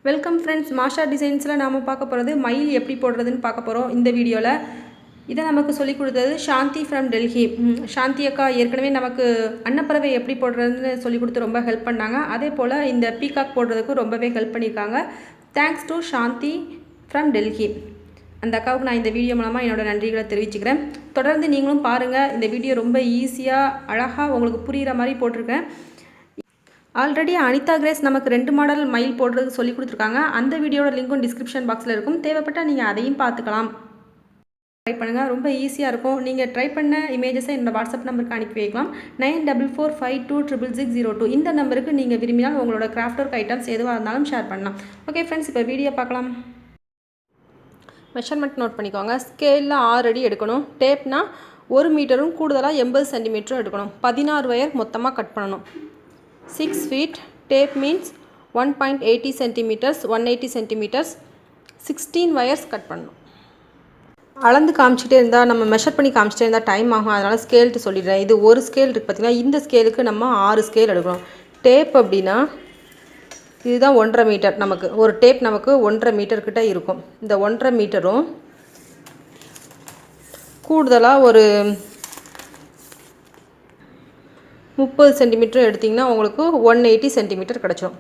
Welcome friends, மாஷா டிசைன்ஸில் நாம் பார்க்க போகிறது மயில் எப்படி போடுறதுன்னு பார்க்க போகிறோம் இந்த வீடியோவில். இதை நமக்கு சொல்லிக் கொடுத்தது சாந்தி ஃப்ரம் டெல்லி. சாந்தி அக்கா ஏற்கனவே நமக்கு அன்னப்பறவை எப்படி போடுறதுன்னு சொல்லிக் கொடுத்து ரொம்ப ஹெல்ப் பண்ணாங்க. அதே போல் இந்த பீகாக் போடுறதுக்கு ரொம்பவே ஹெல்ப் பண்ணியிருக்காங்க. Thanks to Shanti from Delhi. அந்த அக்காவுக்கு நான் இந்த வீடியோ மூலமாக என்னோடய நன்றிகளை தெரிவிச்சுக்கிறேன். தொடர்ந்து நீங்களும் பாருங்கள். இந்த வீடியோ ரொம்ப ஈஸியாக அழகாக உங்களுக்கு புரிகிற மாதிரி போட்டிருக்கேன். ஆல்ரெடி அனிதா கிரேஸ் நமக்கு 2 மாடல் மயில் போடுறதுக்கு சொல்லி கொடுத்துருக்காங்க. அந்த வீடியோட லிங்க்கும் டிஸ்கிரிப்ஷன் பாக்ஸில் இருக்கும். தேவைப்பட்டால் நீங்கள் அதையும் பார்த்துக்கலாம். ட்ரை பண்ணுங்கள், ரொம்ப ஈஸியாக இருக்கும். நீங்கள் ட்ரை பண்ண இமேஜஸை என்னோடய வாட்ஸ்அப் நம்பருக்கு அனுப்பி வைக்கலாம். 9445266602. இந்த நம்பருக்கு நீங்கள் விரும்பினால் உங்களோட கிராஃப்ட் ஒர்க் ஐட்டம்ஸ் எதுவாக இருந்தாலும் ஷேர் பண்ணலாம். ஓகே ஃப்ரெண்ட்ஸ், இப்போ வீடியோ பார்க்கலாம். மெஷர்மெண்ட் நோட் பண்ணிக்கோங்க. ஸ்கேலில் 6 அடி எடுக்கணும். டேப்னா 1 மீட்டரும் கூடுதலாக 80 சென்டிமீட்டரும் எடுக்கணும். 16 வயர் மொத்தமாக கட் பண்ணணும். 6 feet, tape means 1.80 centimeters, 180 centimeters, 16 wires cut பண்ணணும். அளந்து காமிச்சிட்டே இருந்தால், நம்ம மெஷர் பண்ணி காமிச்சிட்டே இருந்தால் டைம் ஆகும். அதனால் ஸ்கேல்ட்டு சொல்லிடுறேன். இது ஒரு ஸ்கேல் இருக்குது பார்த்திங்கன்னா, இந்த ஸ்கேலுக்கு நம்ம 6 ஸ்கேல் எடுக்கணும். டேப் அப்படின்னா இதுதான் 1.5 மீட்டர். நமக்கு ஒரு டேப் நமக்கு 1.5 மீட்டர் கிட்ட இருக்கும். இந்த 1.5 மீட்டரும் கூடுதலாக ஒரு 30 சென்டிமீட்டர் எடுத்திங்கன்னா உங்களுக்கு 180 சென்டிமீட்டர் கிடச்சிடும்.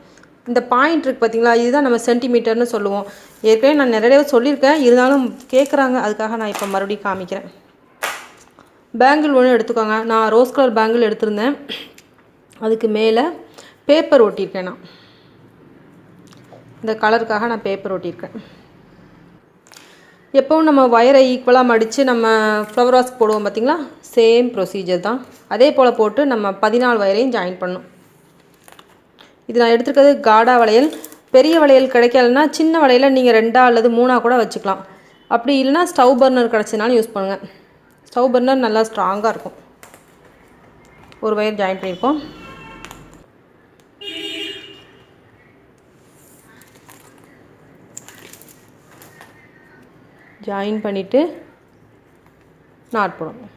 இந்த பாயிண்ட் இருக்குது பார்த்திங்களா, இதுதான் நம்ம சென்டிமீட்டர்னு சொல்லுவோம். ஏற்கனவே நான் நிறைய சொல்லியிருக்கேன், இருந்தாலும் கேட்குறாங்க, அதுக்காக நான் இப்போ மறுபடியும் காமிக்கிறேன். பேங்கிள் ஒன்று எடுத்துக்கோங்க. நான் ரோஸ் கலர் பேங்கிள் எடுத்திருந்தேன். அதுக்கு மேலே பேப்பர் ஒட்டியிருக்கேன். நான் இந்த கலருக்காக நான் பேப்பர் ஒட்டியிருக்கேன். எப்போவும் நம்ம வயரை ஈக்குவலாக மடித்து நம்ம ஃப்ளவர் வாஸ்க்கு போடுவோம் பார்த்திங்களா, சேம் ப்ரொசீஜர் தான். அதே போல் போட்டு நம்ம 14 வயரையும் ஜாயின் பண்ணணும். இது நான் எடுத்துருக்கிறது காடா வளையல். பெரிய வளையல் கிடைக்கலன்னா சின்ன வளையல் நீங்கள் 2 அல்லது 3 கூட வச்சுக்கலாம். அப்படி இல்லைனா ஸ்டவ் பர்னர் கிடச்சினாலும் யூஸ் பண்ணுங்கள். ஸ்டவ் பர்னர் நல்லா ஸ்ட்ராங்காக இருக்கும். ஒரு வயர் ஜாயின் பண்ணியிருக்கோம். ஜாயின் பண்ணிவிட்டு நாட் போடணும்.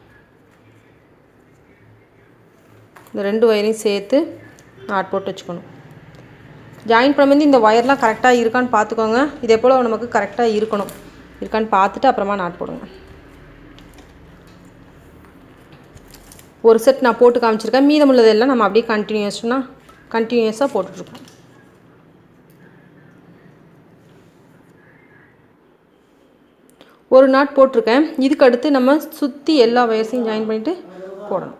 இந்த 2 வயரையும் சேர்த்து நாட் போட்டு வச்சுக்கணும். ஜாயின் பண்ணும்போது இந்த வயர்லாம் கரெக்டாக இருக்கான்னு பார்த்துக்கோங்க. இதே போல் நமக்கு கரெக்டாக இருக்கான்னு பார்த்துட்டு அப்புறமா நாட் போடுங்க. ஒரு செட் நான் போட்டு காமிச்சிருக்கேன். மீதமுள்ளதெல்லாம் நம்ம அப்படியே கண்டினியூஸாக போட்டுட்ருக்கோம். ஒரு நாட் போட்டிருக்கேன். இதுக்கு அடுத்து நம்ம சுற்றி எல்லா வயர்ஸையும் ஜாயின் பண்ணிவிட்டு போடணும்.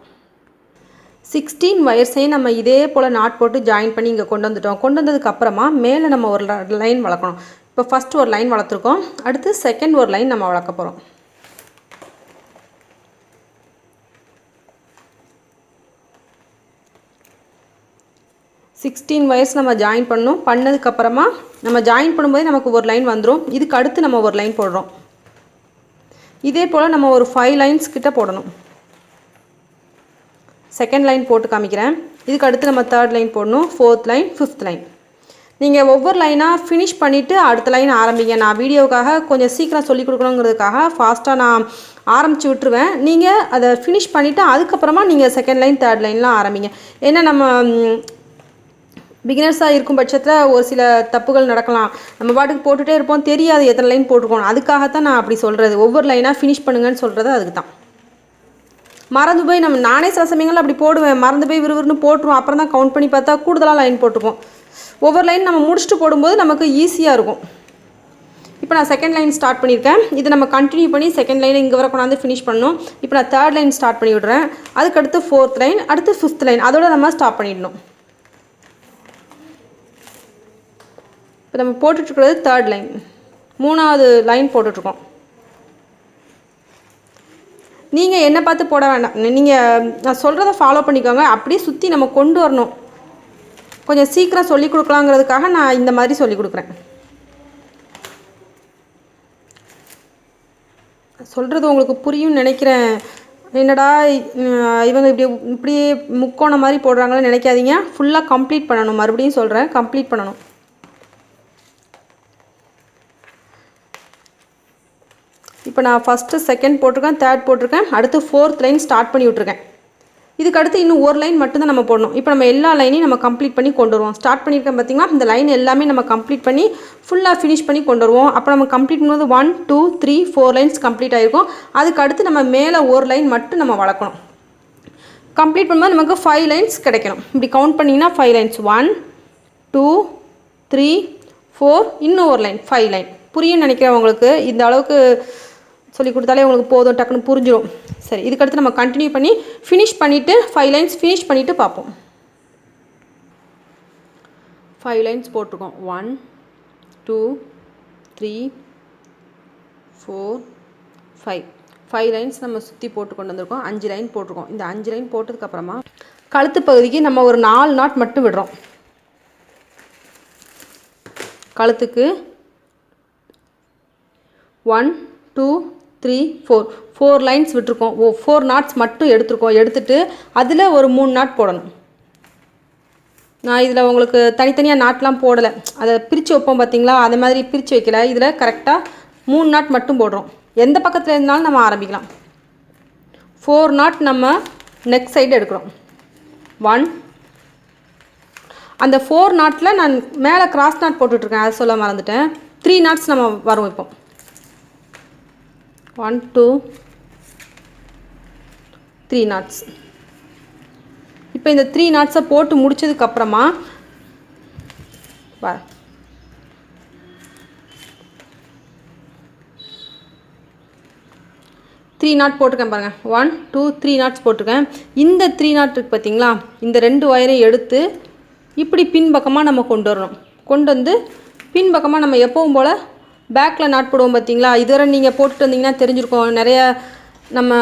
16 வயர்ஸையும் நம்ம இதே போல் நாட் போட்டு ஜாயின் பண்ணி இங்கே கொண்டு வந்துட்டோம். கொண்டு வந்ததுக்கப்புறமா மேலே நம்ம ஒரு லைன் வளர்க்கணும். இப்போ ஃபஸ்ட்டு ஒரு லைன் வளர்த்துருக்கோம். அடுத்து செகண்ட் ஒரு லைன் நம்ம வளர்க்க போகிறோம். வயர்ஸ் நம்ம ஜாயின் பண்ணணும். பண்ணதுக்கப்புறமா நம்ம ஜாயின் பண்ணும்போதே நமக்கு ஒரு லைன் வந்துடும். இதுக்கு அடுத்து நம்ம ஒரு லைன் போடுறோம். இதே போல் நம்ம ஒரு 5 லைன்ஸ் கிட்ட போடணும். செகண்ட் லைன் போட்டு காமிக்கிறேன். இதுக்கு அடுத்து நம்ம 3rd லைன் போடணும், 4th லைன், 5th லைன். நீங்கள் ஒவ்வொரு லைனாக ஃபினிஷ் பண்ணிவிட்டு அடுத்த லைன் ஆரம்பிங்க. நான் வீடியோவுக்காக கொஞ்சம் சீக்கிரம் சொல்லிக் கொடுக்கணுங்கிறதுக்காக ஃபாஸ்ட்டாக நான் ஆரம்பித்து விட்டுருவேன். நீங்கள் அதை ஃபினிஷ் பண்ணிவிட்டு அதுக்கப்புறமா நீங்கள் செகண்ட் லைன் 3rd லைன்லாம் ஆரம்பிங்க. ஏன்னா நம்ம பிகினர்ஸாக இருக்கும் பட்சத்தில் ஒரு சில தப்புகள் நடக்கலாம். நம்ம பாட்டுக்கு போட்டுகிட்டே இருப்போம், தெரியாது எத்தனை லைன் போட்டுருக்கோம். அதுக்காகத்தான் நான் அப்படி சொல்கிறது. ஒவ்வொரு லைனாக ஃபினிஷ் பண்ணுங்கன்னு சொல்கிறது அதுக்கு தான். மறந்து போய் நானே சில சமயங்கள் அப்படி போடுவேன். மறந்து போய் விறுவிறுன்னு போட்டுருவோம். அப்புறம் தான் கவுண்ட் பண்ணி பார்த்தா கூடுதலாக லைன் போட்டுப்போம். ஒவ்வொரு லைன் நம்ம முடிச்சுட்டு போடும்போது நமக்கு ஈஸியாக இருக்கும். இப்போ நான் செகண்ட் லைன் ஸ்டார்ட் பண்ணியிருக்கேன். இதை நம்ம கண்டினியூ பண்ணி செகண்ட் லைனை இங்கே வர கொண்டாந்து ஃபினிஷ் பண்ணணும். இப்போ நான் 3rd லைன் ஸ்டார்ட் பண்ணி விடுறேன். அதுக்கடுத்து 4th லைன், அடுத்து 5th லைன். அதோட நம்ம ஸ்டாப் பண்ணிடணும். இப்போ நம்ம போட்டுட்ருக்கிறது 3rd லைன், 3வது லைன் போட்டுட்ருக்கோம். நீங்கள் என்ன பார்த்து போட வேண்டாம். நீங்கள் நான் சொல்கிறத ஃபாலோ பண்ணிக்கோங்க. அப்படியே சுற்றி நம்ம கொண்டு வரணும். கொஞ்சம் சீக்கிரம் சொல்லிக் கொடுக்கலாங்கிறதுக்காக நான் இந்த மாதிரி சொல்லிக் கொடுக்குறேன். சொல்கிறது உங்களுக்கு புரியும்னு நினைக்கிறேன். என்னடா இவங்க இப்படியே முக்கோணம் மாதிரி போடுறாங்கன்னு நினைக்காதீங்க. ஃபுல்லாக கம்ப்ளீட் பண்ணணும். மறுபடியும் சொல்கிறேன், கம்ப்ளீட் பண்ணணும். இப்போ நான் ஃபஸ்ட்டு செகண்ட் போட்டிருக்கேன், 3rd போட்டிருக்கேன். அடுத்து 4th லைன் ஸ்டார்ட் பண்ணி விட்ருக்கேன். இதுக்கு அடுத்து இன்னும் ஒரு லைன் மட்டும் தான் நம்ம போடணும். இப்போ நம்ம எல்லா லைனையும் நம்ம கம்ப்ளீட் பண்ணி கொண்டு வருவோம். ஸ்டார்ட் பண்ணியிருக்கேன் பார்த்தீங்களா, இந்த லைன் எல்லாமே நம்ம கம்ப்ளீட் பண்ணி ஃபுல்லாக ஃபினிஷ் பண்ணி கொண்டு வருவோம். அப்போ நம்ம கம்ப்ளீட் பண்ணும்போது 1 2 3 4 லைன்ஸ் கம்ப்ளீட் ஆகிருக்கும். அதுக்கு அடுத்து நம்ம மேலே ஒரு லைன் மட்டும் நம்ம வளர்க்கணும். கம்ப்ளீட் பண்ணும்போது நமக்கு 5 லைன்ஸ் கிடைக்கணும். இப்படி கவுண்ட் பண்ணிங்கன்னா 5 லைன்ஸ் 1 2 3 4 இன்னும் ஒரு லைன் 5 லைன். புரியும்னு நினைக்கிறேன் உங்களுக்கு. இந்த அளவுக்கு சொல்லி கொடுத்தாலே உங்களுக்கு போதும், டக்குன்னு புரிஞ்சிடும். சரி, இதுக்கடுத்து நம்ம கண்டினியூ பண்ணி ஃபினிஷ் பண்ணிவிட்டு 5 லைன்ஸ் ஃபினிஷ் பண்ணிவிட்டு பார்ப்போம். 5 லைன்ஸ் போட்டிருக்கோம். 1 2 3 4 5 லைன்ஸ் நம்ம சுற்றி போட்டு கொண்டு வந்திருக்கோம். 5 லைன் போட்டிருக்கோம். இந்த 5 லைன் போட்டதுக்கப்புறமா கழுத்து பகுதிக்கு நம்ம ஒரு 4 நாட் மட்டும் விடுறோம். கழுத்துக்கு 1 2 3 4 லைன்ஸ் விட்டுருக்கோம். 4 நாட்ஸ் மட்டும் எடுத்துருக்கோம். எடுத்துகிட்டு அதில் ஒரு 3 நாட் போடணும். நான் இதில் உங்களுக்கு தனித்தனியாக நாட்லாம் போடலை, அதை பிரித்து வைப்போம் பார்த்தீங்களா, அந்த மாதிரி பிரித்து வைக்கல. இதில் கரெக்டாக 3 நாட் மட்டும் போடுறோம். எந்த பக்கத்தில் இருந்தாலும் நம்ம ஆரம்பிக்கலாம். 4 நாட் நம்ம நெக் சைடு எடுக்கிறோம். 1 அந்த 4 நாட்டில் நான் மேலே கிராஸ் நாட் போட்டுட்ருக்கேன், அதை சொல்ல மறந்துட்டேன். 3 நாட்ஸ் நம்ம வரும். இப்போ 1 2 3 நாட்ஸ். இப்போ இந்த 3 நாட்ஸை போட்டு முடிச்சதுக்கப்புறமா 3 நாட் போட்டிருக்கேன் பாருங்கள். 1 2 3 நாட்ஸ் போட்டிருக்கேன். இந்த 3 நாட் இருக்குது பார்த்தீங்களா, இந்த 2 ஒயரையும் எடுத்து இப்படி பின்பக்கமாக நம்ம கொண்டு வரணும். கொண்டு வந்து பின்பக்கமாக நம்ம எப்பவும் போல் பேக்கில் நாட் போடுவோம் பார்த்தீங்களா. இதுவரை நீங்கள் போட்டுட்டு வந்தீங்கன்னா தெரிஞ்சிருக்கோம். நிறைய நம்ம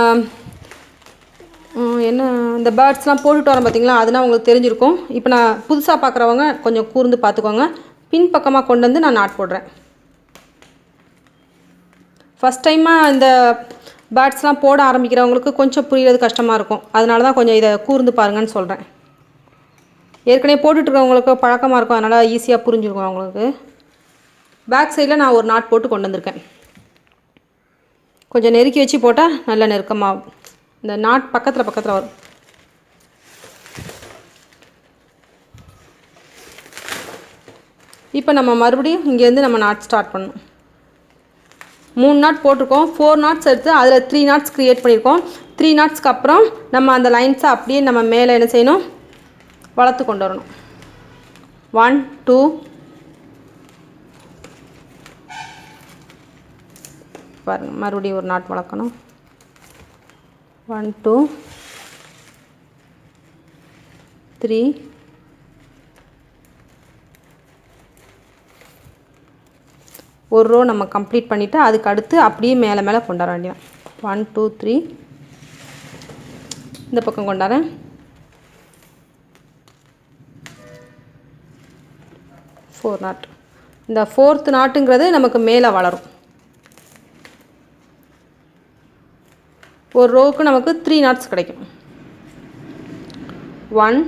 என்ன இந்த பேர்ட்ஸ்லாம் போட்டுட்டு வரோம் பார்த்தீங்களா, அதெல்லாம் உங்களுக்கு தெரிஞ்சிருக்கும். இப்போ நான் புதுசாக பார்க்குறவங்க கொஞ்சம் கூர்ந்து பார்த்துக்கோங்க. பின்பக்கமாக கொண்டு வந்து நான் நாட் போடுறேன். ஃபஸ்ட் டைமாக இந்த பேர்ட்ஸ்லாம் போட ஆரம்பிக்கிறவங்களுக்கு கொஞ்சம் புரிகிறது கஷ்டமாக இருக்கும். அதனால தான் கொஞ்சம் இதை கூர்ந்து பாருங்கன்னு சொல்கிறேன். ஏற்கனவே போட்டுட்ருக்கவங்களுக்கு பழக்கமாக இருக்கும், அதனால் ஈஸியாக புரிஞ்சுருக்கும் அவங்களுக்கு. பேக் சைடில் நான் ஒரு நாட் போட்டு கொண்டு வந்திருக்கேன். கொஞ்சம் நெருக்கி வச்சு போட்டால் நல்ல நெருக்கமாக இந்த நாட் பக்கத்தில் வரும். இப்போ நம்ம மறுபடியும் இங்கேருந்து நம்ம நாட் ஸ்டார்ட் பண்ணணும். 3 நாட் போட்டிருக்கோம். 4 நாட்ஸ் எடுத்து அதில் 3 நாட்ஸ் க்ரியேட் பண்ணியிருக்கோம். 3 நாட்ஸ்க்கு அப்புறம் நம்ம அந்த லைன்ஸை அப்படியே நம்ம மேலே என்ன செய்யணும், வளர்த்து கொண்டு வரணும். 1 2 பாருங்கள், மறுபடியும் ஒரு நாட் வளர்க்கணும். 1 2 3 ஒரு ரோ நம்ம கம்ப்ளீட் பண்ணிவிட்டு அதுக்கு அடுத்து அப்படியே மேலே கொண்டு வர வேண்டியதான். 1 2 3 இந்த பக்கம் கொண்டாறேன். 4 நாட். இந்த 4th நாட்டுங்கிறது நமக்கு மேலே வளரும். ஒரு ரோவுக்கு நமக்கு 3 நாட்ஸ் கிடைக்கும். 1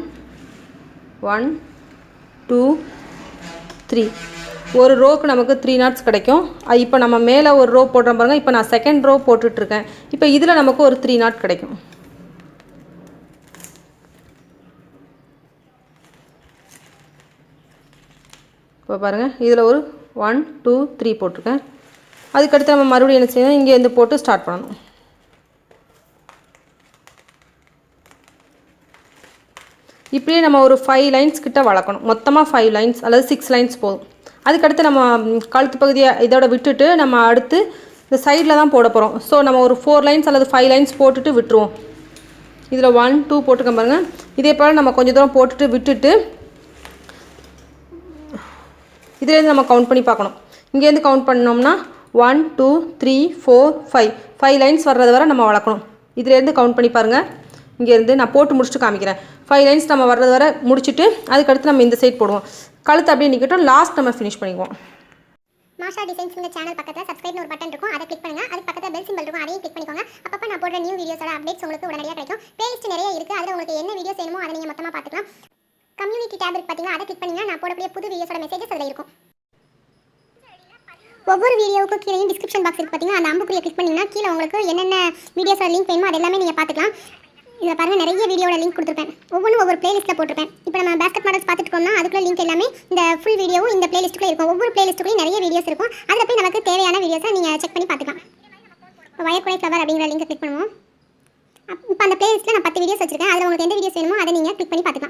1 2 3 ஒரு ரோவுக்கு நமக்கு 3 நாட்ஸ் கிடைக்கும். இப்போ நம்ம மேலே ஒரு ரோ போடுறோம் பாருங்கள். இப்போ நான் செகண்ட் ரோ போட்டுட்ருக்கேன். இப்போ இதில் நமக்கு ஒரு 3 நாட் கிடைக்கும். இப்போ பாருங்கள், இதில் ஒரு 1 2 3 போட்டிருக்கேன். அதுக்கடுத்து நம்ம மறுபடியும் என்ன செய்யணும், இங்கேருந்து போட்டு ஸ்டார்ட் பண்ணணும். இப்படியே நம்ம ஒரு 5 லைன்ஸ் கிட்ட வளர்க்கணும். மொத்தமாக 5 லைன்ஸ் அல்லது 6 லைன்ஸ் போதும். அதுக்கடுத்து நம்ம கழுத்து பகுதியை இதோட விட்டுட்டு நம்ம அடுத்து இந்த சைடில் தான் போட போகிறோம். ஸோ நம்ம ஒரு 4 லைன்ஸ் அல்லது 5 லைன்ஸ் போட்டுட்டு விட்டுருவோம். இதில் 1 2 போட்டுக்க பாருங்கள். இதே போல் நம்ம கொஞ்சம் தூரம் போட்டுட்டு விட்டுட்டு இதுலேருந்து நம்ம கவுண்ட் பண்ணி பார்க்கணும். இங்கேருந்து கவுண்ட் பண்ணோம்னா 1 2 3 4 5 லைன்ஸ் வர்றது வரை நம்ம வளர்க்கணும். இதுலேருந்து கவுண்ட் பண்ணி பாருங்கள். இங்கேருந்து நான் போட்டு முடிச்சுட்டு காமிக்கிறேன். 5 லைன்ஸ் நம்ம வர்றது வரை முடிச்சுட்டு அதுக்கடுத்து நம்ம இந்த சைட் போடுவோம். கழுத்து அப்படியே நிற்கட்டும். லாஸ்ட் நம்ம ஃபினிஷ் பண்ணிக்குவோம். மாஷா டிசைன்ஸ் இந்த சேனல் பக்கத்தில் சப்ஸ்கிரைப்னு ஒரு பட்டன் இருக்கும், அதை கிளிக் பண்ணுங்க. அதுக்கு பக்கத்தில் பெல் சிம்பிள் இருக்கும், அதையும் கிளிக் பண்ணிக்கோங்க. அப்பப்போ நான் போடுற நியூ வீடியோஸோட அப்டேட்ஸ் உங்களுக்கு உடனடியாக கிடைக்கும். பிளேலிஸ்ட் நிறைய இருக்குது, அதில் உங்களுக்கு என்ன வீடியோஸ் வேணுமோ அதை நீங்கள் மொத்தமாக பார்த்துக்கலாம். கம்யூனிட்டி டேப் இருக்கு பார்த்தீங்கன்னா, அதை கிளிக் பண்ணிங்கன்னா நான் போடக்கூடிய புது வீடியோஸோட மெசேஜஸ் அதில் இருக்கும். ஒவ்வொரு வீடியோவுக்கும் கீழே டிஸ்கிரிப்ஷன் பாக்ஸ் இருக்குது பார்த்தீங்கன்னா, அந்த அம்புக்குறியை கிளிக் பண்ணிங்கன்னா கீழே உங்களுக்கு என்னென்ன வீடியோஸோட லிங்க் வேணுமோ அது எல்லாமே நீங்கள் பார்த்துக்கலாம். இதில் பாருங்கள் நிறைய வீடியோட லிங்க் கொடுத்துருப்பேன். ஒவ்வொன்றும் ஒவ்வொரு பிளேலிஸ்ட்டில் போட்டிருப்பேன். இப்போ நம்ம பேஸ்கெட் மாடல்ஸ் பார்த்துட்டோம்னா அதுக்குள்ள லிங்க் எல்லாமே இந்த ஃபுல் வீடியோவும் இந்த பிளேலிஸ்ட்டுக்குள்ளே இருக்கும். ஒவ்வொரு பிளேலிஸ்ட்டுக்குள்ளேயும் நிறைய வீடியோஸ் இருக்கும். அதில் போய் நமக்கு தேவையான வீடியோஸை நீங்கள் செக் பண்ணி பார்த்துக்கலாம். இப்போ வயர் குடை ஃப்ளவர் அப்படிங்கிற லிங்கை கிளிக் பண்ணுவோம். இப்போ அந்த பிளேலிஸ்ட்டில் நான் 10 வீடியோஸ் வச்சிருக்கேன். அதில் உங்களுக்கு எந்த வீடியோஸ் வேணுமோ அதை நீங்கள் கிளிக் பண்ணி பார்த்துக்கலாம்.